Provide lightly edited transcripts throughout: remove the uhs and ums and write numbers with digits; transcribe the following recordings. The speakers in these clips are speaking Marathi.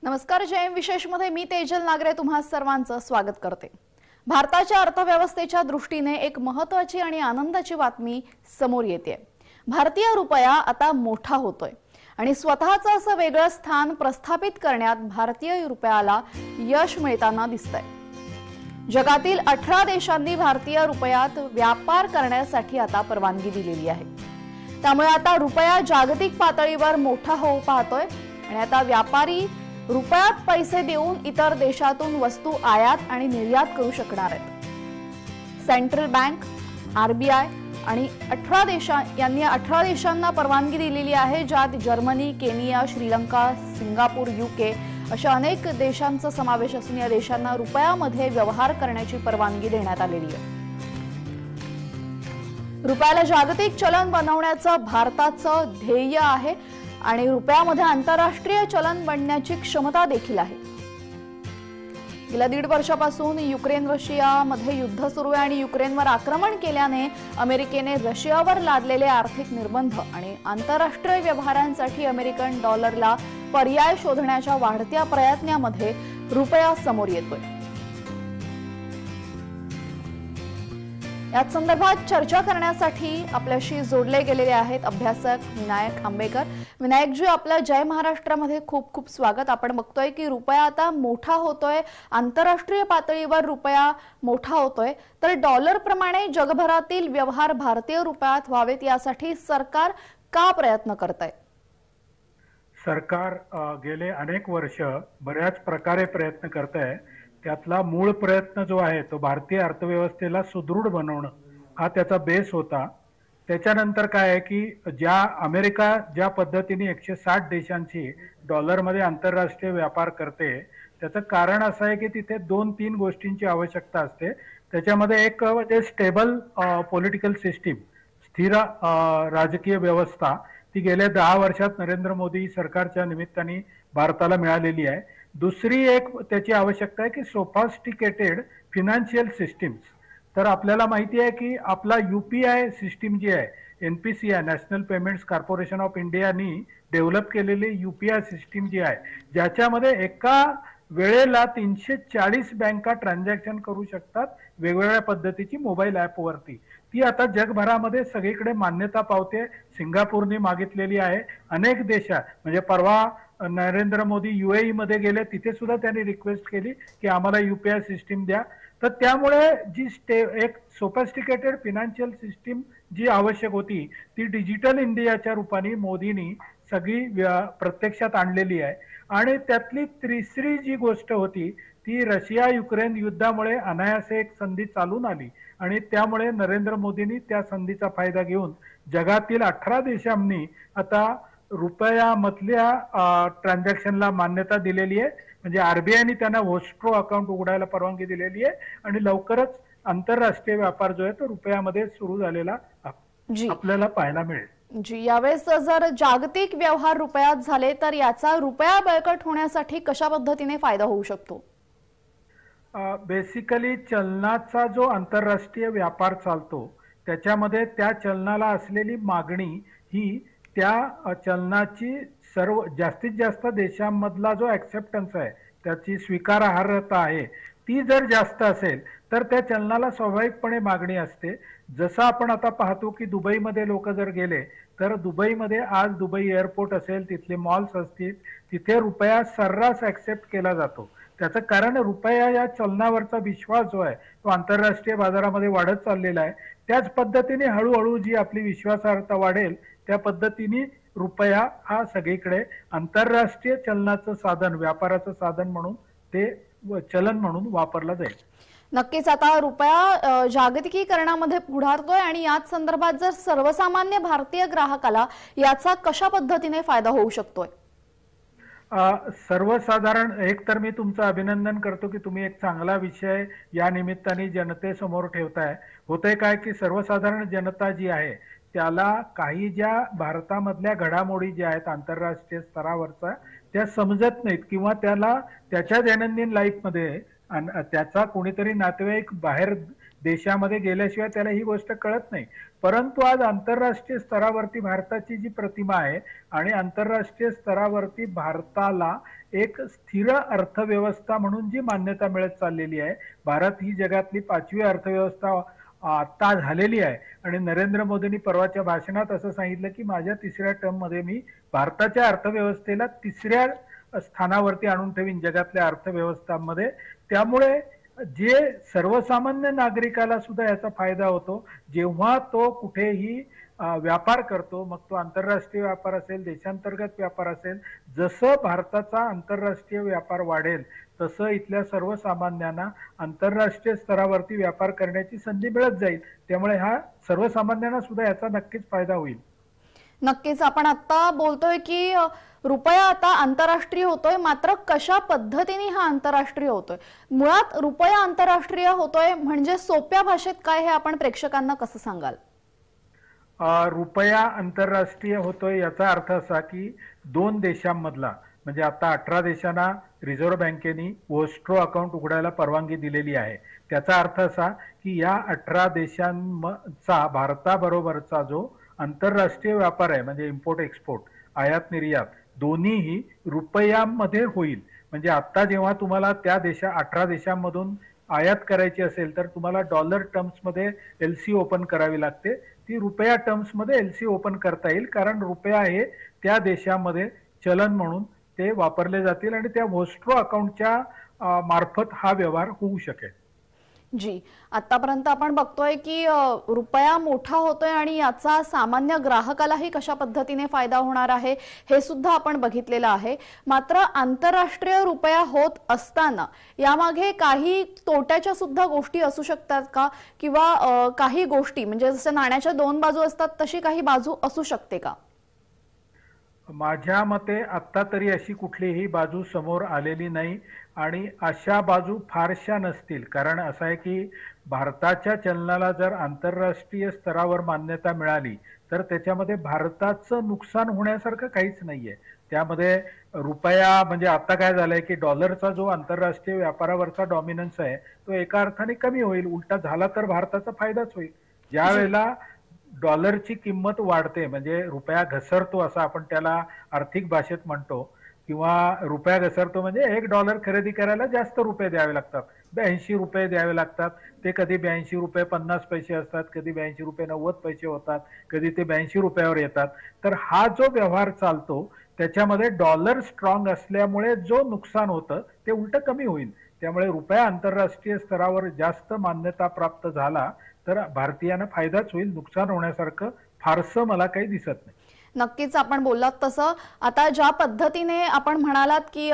नमस्कार. जयम विशेषमध्ये मी तेजल नागरे तुम्हा सर्वांचं स्वागत करते. भारताच्या अर्थव्यवस्थेच्या दृष्टीने एक महत्त्वाची आणि आनंदाची बातमी समोर येते. भारतीय रुपया आता मोठा होतोय आणि स्वतःचं असं वेगळं स्थान प्रस्थापित करण्यात भारतीय रुपयाला यश मिळताना दिसतंय. जगातील 18 देशांनी भारतीय रुपयात व्यापार करण्यासाठी आता परवानगी दिलेली आहे. त्यामुळे आता रुपया जागतिक पातळीवर मोठा होऊ पाहतोय आणि आता व्यापारी रुपयात पैसे देऊन इतर देशातून वस्तू आयात आणि निर्यात करू शकणार आहेत. सेंट्रल बँक, आरबीआय आणि 18 देशांना परवानगी दिलेली आहे, ज्यात Germany, Kenya, Sri Lanka, Singapore, UK अशा अनेक देशांचा समावेश असून या देशांना रुपयामध्ये व्यवहार करण्याची परवानगी देण्यात आलेली आहे. रुपयाला जागतिक चलन बनवण्याचं भारताचं ध्येय आहे आणि रुपयामध्ये आंतरराष्ट्रीय चलन बनण्याची क्षमता देखील आहे. गेल्या 1.5 वर्षापासून युक्रेन-रशियामध्ये युद्ध सुरू आहे आणि युक्रेनवर आक्रमण केल्याने अमेरिकेने रशियावर लादलेले आर्थिक निर्बंध आणि आंतरराष्ट्रीय व्यवहारांसाठी अमेरिकन डॉलरला पर्याय शोधण्याच्या वाढत्या प्रयत्नांमध्ये रुपया समोर येतोय. याच संदर्भात चर्चा करण्यासाठी आपल्याशी जोडले गेलेले आहेत अभ्यासक विनायक आंबेकर. विनायकजी, आपल्या जय महाराष्ट्रामध्ये खूप खूप स्वागत. आपण बघतोय की रुपया आता मोठा होतोय, आंतरराष्ट्रीय पातळीवर रुपया मोठा होतोय, तर डॉलर प्रमाणे जगभरातील व्यवहार भारतीय रुपयात व्हावेत यासाठी सरकार का प्रयत्न करतंय? सरकार गेले अनेक वर्ष बऱ्याच प्रकारे प्रयत्न करत आहे. त्यातला मूळ प्रयत्न जो आहे तो भारतीय अर्थव्यवस्थेला सुदृढ बनवणं हा त्याचा बेस होता. त्याच्यानंतर काय आहे की अमेरिका ज्या पद्धतीने 160 देशांशी डॉलरमध्ये आंतरराष्ट्रीय व्यापार करते, त्याचं कारण असं आहे की तिथे 2-3 गोष्टींची आवश्यकता असते. त्याच्यामध्ये एक म्हणजे स्टेबल पॉलिटिकल सिस्टीम, स्थिर राजकीय व्यवस्था, ती गेल्या 10 वर्षात नरेंद्र मोदी सरकारच्या निमित्ताने भारताला मिळालेली आहे. दुसरी एक त्याची आवश्यकता आहे की सोफास्टिकेटेड फिनान्शियल सिस्टीम्स. तर आपल्याला माहिती आहे की आपला UPI सिस्टीम जी आहे, NPCI national payments corporation of इंडियानी डेव्हलप केलेली UPI सिस्टीम जी आहे, ज्याच्यामध्ये एका वेळेला 340 बँका ट्रान्झॅक्शन करू शकतात वेगवेगळ्या पद्धतीची मोबाईल ॲपवरती, ती आता जगभरामध्ये सगळीकडे मान्यता पावते. सिंगापूरने मागितलेली आहे. अनेक देशात, म्हणजे परवा नरेंद्र मोदी UAE मध्ये गेले, तिथे सुद्धा त्यांनी रिक्वेस्ट केली की आम्हाला UPI सिस्टीम द्या. तर त्यामुळे जी एक सोफिस्टिकेटेड फिनान्शियल सिस्टीम जी आवश्यक होती ती डिजिटल इंडियाच्या रूपाने मोदींनी सगळी प्रत्यक्षात आणलेली आहे. आणि त्यातली तिसरी जी गोष्ट होती ती रशिया-युक्रेन युद्धामुळे अनायासे एक संधी चालून आली आणि त्यामुळे नरेंद्र मोदींनी त्या संधीचा फायदा घेऊन जगातील 18 देशांनी आता रुपयामधल्या ट्रान्झॅक्शनला मान्यता दिलेली आहे. म्हणजे RBIने त्यांना होस्ट्रो अकाउंट उघडायला परवानगी दिलेली आहे आणि लवकरच आंतरराष्ट्रीय व्यापार जो आहे तो रुपयामध्ये सुरू झालेला आपल्याला पाहायला मिळेल. जी, यावेळेस जर जागतिक व्यवहार रुपयात झाले तर याचा रुपया बळकट होण्यासाठी कशा पद्धतीने फायदा होऊ शकतो? बेसिकली चलनाचा जो आंतरराष्ट्रीय व्यापार चालतो त्याच्यामध्ये त्या चलनाला असलेली मागणी ही त्या चलनाची जास्तीत जास्त देशांमधला जो ऍक्सेप्टन्स आहे, त्याची स्वीकारार्हता आहे, ती जर जास्त असेल तर त्या चलनाला स्वाभाविकपणे मागणी असते. जसं आपण आता पाहतो की दुबईमध्ये लोक जर गेले तर दुबईमध्ये आज दुबई एअरपोर्ट असेल, तिथले मॉल्स असतील, तिथे रुपया सर्रास ऍक्सेप्ट केला जातो. त्याचं कारण रुपया या चलनावरचा विश्वास जो आहे तो आंतरराष्ट्रीय बाजारामध्ये वाढत चाललेला आहे. त्याच पद्धतीने हळूहळू जी आपली विश्वासार्हता वाढेल त्या पद्धतीने रुपया हा सगळीकडे आंतरराष्ट्रीय चलनाचं साधन, व्यापाराचं साधन म्हणून ते चलन म्हणून वापरला जाईल. नक्कीच आता रुपया जागतिकीकरणामध्ये पुढारतोय आणि याच संदर्भात जर सर्वसामान्य भारतीय ग्राहकाला याचा कशा पद्धतीने फायदा होऊ शकतोय? सर्वसाधारण एक तर मी तुमचं अभिनंदन करतो की तुम्ही एक चांगला विषय या निमित्ताने जनतेसमोर ठेवताय. होतंय काय की सर्वसाधारण जनता जी आहे त्याला काही ज्या भारतामधल्या घडामोडी ज्या आहेत आंतरराष्ट्रीय स्तरावरचा त्या समजत नाहीत किंवा त्याला त्याच्या दैनंदिन लाईफमध्ये त्याचा कोणीतरी नातेवाईक बाहेर देशामध्ये गेल्याशिवाय त्याला ही गोष्ट कळत नाही. परंतु आज आंतरराष्ट्रीय स्तरावरती भारताची जी प्रतिमा आहे आणि आंतरराष्ट्रीय स्तरावरती भारताला एक स्थिर अर्थव्यवस्था म्हणून जी मान्यता मिळत चाललेली आहे, भारत ही जगातली 5वी अर्थव्यवस्था आता झालेली आहे आणि नरेंद्र मोदींनी परवाच्या भाषणात असं सांगितलं की माझ्या 3ऱ्या टर्म मध्ये मी भारताच्या अर्थव्यवस्थेला 3ऱ्या स्थानावरती आणून ठेवीन जगातल्या अर्थव्यवस्थांमध्ये. त्यामुळे जे सर्वसामान्य नागरिकाला सुद्धा याचा फायदा होतो. जेव्हा तो कुठेही व्यापार करतो, मग तो आंतरराष्ट्रीय व्यापार असेल, देशांतर्गत व्यापार असेल, जसं भारताचा आंतरराष्ट्रीय व्यापार वाढेल तसं इथल्या सर्वसामान्यांना आंतरराष्ट्रीय स्तरावरती व्यापार करण्याची संधी मिळत जाईल. त्यामुळे हा सर्वसामान्यांना सुद्धा याचा नक्कीच फायदा होईल. नक्कीच. आपण आता बोलतोय की रुपया आता आंतरराष्ट्रीय होतोय, मात्र कशा पद्धतीने हा आंतरराष्ट्रीय होतोय? मुळात रुपया आंतरराष्ट्रीय होतोय म्हणजे सोप्या भाषेत काय हे आपण प्रेक्षकांना कसं सांगाल? रुपया आंतरराष्ट्रीय होतोय याचा अर्थ असा की 2 देशांमधला, म्हणजे आता 18 देशांना रिझर्व्ह बँकेने वोस्ट्रो अकाउंट उघडायला परवानगी दिलेली आहे. त्याचा अर्थ असा की या 18 देशांचा भारताबरोबरचा जो आंतरराष्ट्रीय व्यापार आहे, म्हणजे इम्पोर्ट एक्सपोर्ट, आयात निर्यात, दोन्हीही रुपयांमध्ये होईल. म्हणजे आता जेव्हा तुम्हाला त्या 18 देशांमधून आयात करायची असेल तर तुम्हाला डॉलर टर्म्स मध्ये एलसी ओपन करावी लागते. ती रुपया टर्म्स मध्ये एलसी ओपन करता येईल, कारण रुपया हे त्या देशामध्ये चलन म्हणून ते वापरले जातील आणि त्या वोस्ट्रो अकाउंटच्या मार्फत हा व्यवहार होऊ शकेल. जी, आतापर्यंत आपण बघतोय की रुपया मोठा होतोय आणि याचा सामान्य ग्राहकालाही कशा पद्धतीने फायदा होणार आहे हे सुद्धा आपण बघितलेलं आहे. मात्र आंतरराष्ट्रीय रुपया होत असताना यामागे काही तोट्याच्या सुद्धा गोष्टी असू शकतात का? किंवा काही गोष्टी म्हणजे जसं नाण्याच्या 2 बाजू असतात तशी काही बाजू असू शकते का? माझ्या मते आत्ता तरी अशी कुठलीही बाजू समोर आलेली नाही आणि अशा बाजू फारशा नसतील. कारण असं आहे की भारताच्या चलनाला जर आंतरराष्ट्रीय स्तरावर मान्यता मिळाली तर त्याच्यामध्ये भारताचं नुकसान होण्यासारखं काहीच नाहीये. त्यामध्ये रुपया म्हणजे आता काय झालंय की डॉलरचा जो आंतरराष्ट्रीय व्यापारावरचा डॉमिनन्स आहे तो एका अर्थाने कमी होईल. उलटा झाला तर भारताचा फायदाच होईल. ज्या वेळेला डॉलरची किंमत वाढते, म्हणजे रुपया घसरतो असं आपण त्याला आर्थिक भाषेत म्हणतो, किंवा रुपया घसरतो म्हणजे $1 खरेदी करायला जास्त रुपये द्यावे लागतात, 82 रुपये द्यावे लागतात. ते कधी 82 रुपये 50 पैसे असतात, कधी 82 रुपये 90 पैसे होतात, कधी ते 82 रुपयावर येतात. तर हा जो व्यवहार चालतो त्याच्यामध्ये डॉलर स्ट्रॉंग असल्यामुळे जो नुकसान होतं ते उलट कमी होईल. त्यामुळे रुपया आंतरराष्ट्रीय स्तरावर जास्त मान्यता प्राप्त झाला तर भारतीयांना फायदाच होईल. नुकसान होण्यासारखं फारसं मला काही दिसत नाही. नक्कीच आपण बोललात तसं आता ज्या पद्धतीने आपण म्हणालात की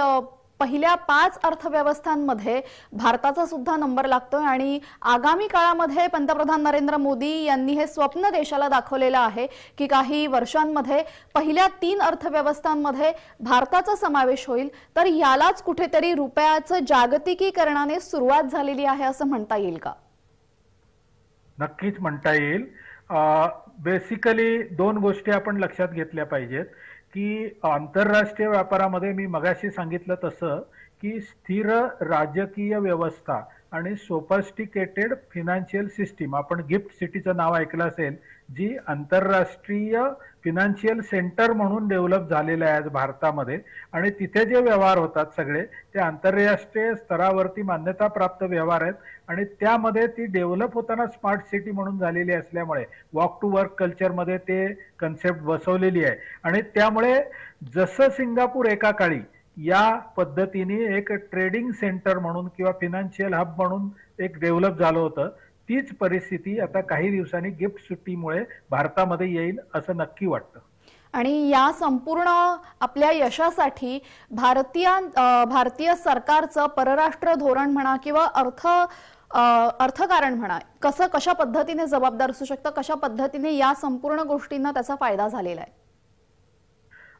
पहिल्या 5 अर्थव्यवस्थांमध्ये भारताचा सुद्धा नंबर लागतोय आणि आगामी काळामध्ये पंतप्रधान नरेंद्र मोदी यांनी हे स्वप्न देशाला दाखवलेलं आहे की काही वर्षांमध्ये पहिल्या 3 अर्थव्यवस्थांमध्ये भारताचा समावेश होईल. तर यालाच कुठेतरी रुपयाचं जागतिकीकरणाने सुरुवात झालेली आहे असं म्हणता येईल का? नक्कीच म्हणता येईल. बेसिकली 2 गोष्टी आपण लक्षात घेतल्या पाहिजेत की आंतरराष्ट्रीय व्यापारामध्ये मी मगाशी सांगितलं तसं की स्थिर राजकीय व्यवस्था आणि सोफिस्टिकेटेड फिनान्शियल सिस्टीम, आपण गिफ्ट सिटीचं नाव ऐकलं असेल, जी आंतरराष्ट्रीय फिनान्शियल सेंटर म्हणून डेव्हलप झालेलं आहे आज भारतामध्ये. आणि तिथे जे व्यवहार होतात सगळे ते आंतरराष्ट्रीय स्तरावरती मान्यता प्राप्त व्यवहार आहेत आणि त्यामध्ये ती डेव्हलप होताना स्मार्ट सिटी म्हणून झालेली असल्यामुळे वॉक टू वर्क कल्चरमध्ये ते कन्सेप्ट बसवलेली आहे. आणि त्यामुळे जसं सिंगापूर एका काळी या पद्धतीने एक ट्रेडिंग सेंटर म्हणून किंवा फिनान्शियल हब म्हणून एक डेव्हलप झालं होतं, तीच परिस्थिती आता काही दिवसांनी गिफ्ट सिटीमुळे भारतामध्ये येईल असं नक्की वाटतं. आणि या संपूर्ण आपल्या यशासाठी भारतीय सरकारचं परराष्ट्र धोरण म्हणा किंवा अर्थकारण म्हणा कशा पद्धतीने जबाबदार असू शकतं, कशा पद्धतीने या संपूर्ण गोष्टींना त्याचा फायदा झालेला आहे?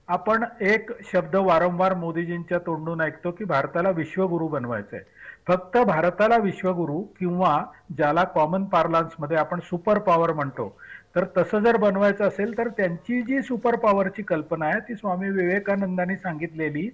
आपण एक शब्द वारंवार मोदीजींच्या तोंडून ऐकतो की भारताला विश्वगुरू बनवायचंय. फक्त भारताला विश्वगुरू किंवा ज्याला कॉमन पार्लन्स मध्ये आपण सुपर पॉवर म्हणतो, तर तसं जर बनवायचं असेल तर त्यांची जी सुपर पॉवरची कल्पना आहे ती स्वामी विवेकानंदांनी सांगितलेली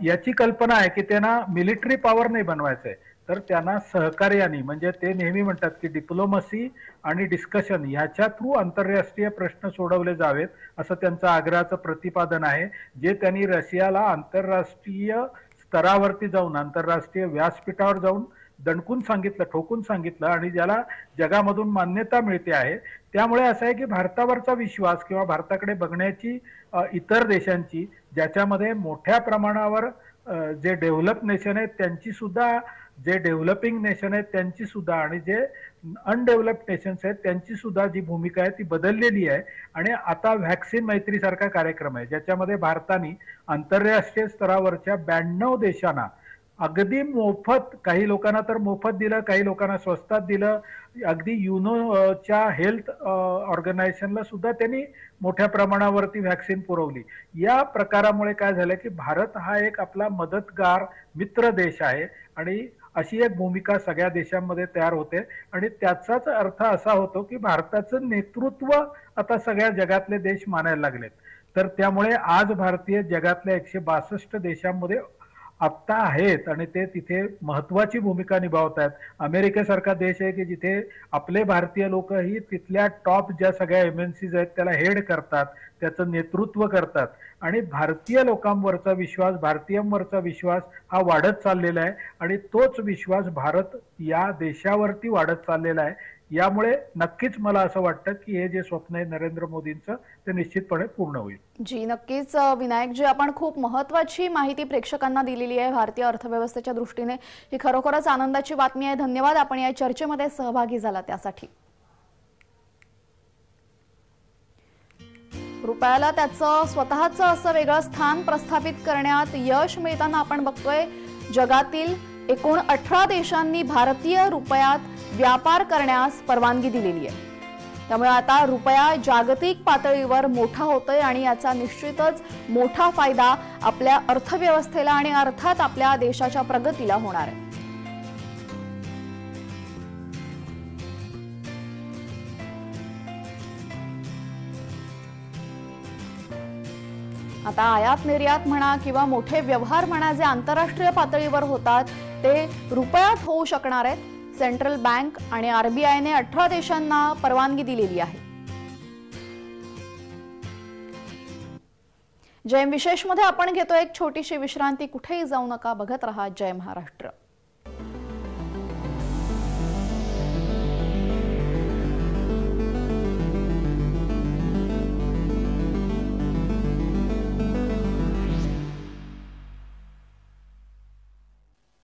याची कल्पना आहे की त्यांना मिलिटरी पॉवर नाही बनवायचंय, तर त्यांना सहकार्याने, म्हणजे ते नेहमी म्हणतात की डिप्लोमसी आणि डिस्कशन ह्याच्या थ्रू आंतरराष्ट्रीय प्रश्न सोडवले जावेत, असं त्यांचं आग्रहाचं प्रतिपादन आहे, जे त्यांनी रशियाला आंतरराष्ट्रीय स्तरावरती जाऊन, आंतरराष्ट्रीय व्यासपीठावर जाऊन दणकून सांगितलं, ठोकून सांगितलं, आणि ज्याला जगामधून मान्यता मिळते आहे. त्यामुळे असं आहे की भारतावरचा विश्वास किंवा भारताकडे बघण्याची इतर देशांची, ज्याच्यामध्ये मोठ्या प्रमाणावर जे डेव्हलप नेशन आहेत त्यांची सुद्धा, जे डेव्हलपिंग नेशन आहेत त्यांची सुद्धा, आणि जे अनडेव्हलप्ड नेशन्स आहेत त्यांची सुद्धा जी भूमिका आहे ती बदललेली आहे. आणि आता व्हॅक्सिन मैत्री सारखा कार्यक्रम आहे, ज्याच्यामध्ये भारताने आंतरराष्ट्रीय स्तरावरच्या 92 देशांना अगदी मोफत, काही लोकांना तर मोफत दिलं, काही लोकांना स्वस्तात दिलं, अगदी युनोच्या हेल्थ ऑर्गनायझेशनला सुद्धा त्यांनी मोठ्या प्रमाणावरती व्हॅक्सिन पुरवली. या प्रकारामुळे काय झालं की भारत हा एक आपला मदतगार मित्र देश आहे, आणि अशी एक भूमिका सगळ्या देशांमध्ये तयार होते. आणि त्याचाच अर्थ असा होतो की भारताचं नेतृत्व आता सगळ्या जगातले देश मानायला लागलेत. तर त्यामुळे आज भारतीय जगातल्या 162 देशांमध्ये आत्ता आहेत, आणि ते तिथे महत्वाची भूमिका निभावत आहेत. अमेरिकेसारखा देश आहे की जिथे आपले भारतीय लोक ही तिथल्या टॉप ज्या सगळ्या एमएनसीज आहेत त्याला हेड करतात, त्याचं नेतृत्व करतात. आणि भारतीय लोकांवरचा विश्वास, भारतीयांवरचा विश्वास हा वाढत चाललेला आहे, आणि तोच विश्वास भारत या देशावरती वाढत चाललेला आहे. यामुळे नक्कीच मला असं वाटतं की हे जे स्वप्न आहे नरेंद्र मोदींचं ते निश्चितपणे पूर्ण होईल. जी नक्कीच विनायक जी, आपण खूप महत्त्वाची माहिती प्रेक्षकांना दिलेली आहे भारतीय अर्थव्यवस्थेच्या दृष्टीने. ही खरोखरच आनंदाची बातमी आहे. धन्यवाद आपण या चर्चेमध्ये सहभागी झाला त्यासाठी. रुपयाला त्याचं स्वतःचं असं वेगळं स्थान प्रस्थापित करण्यात यश मिळताना आपण बघतोय जगातील एकूण 18 देशांनी भारतीय रुपयात व्यापार करण्यास परवानगी दिलेली आहे. त्यामुळे आता रुपया जागतिक पातळीवर मोठा होतोय, आणि याचा निश्चितच मोठा फायदा आपल्या अर्थव्यवस्थेला आणि अर्थात आपल्या देशाच्या प्रगतीला होणार आहे. आता आयात निर्यात म्हणा किंवा मोठे व्यवहार म्हणा जे आंतरराष्ट्रीय पातळीवर होतात ते रुपयात होऊ शकणार आहेत. सेंट्रल बँक आणि आरबीआयने 18 देशांना परवानगी दिलेली आहे. जय विशेषमध्ये आपण घेतो एक छोटीशी विश्रांती. कुठेही जाऊ नका, बघत रहा जय महाराष्ट्र.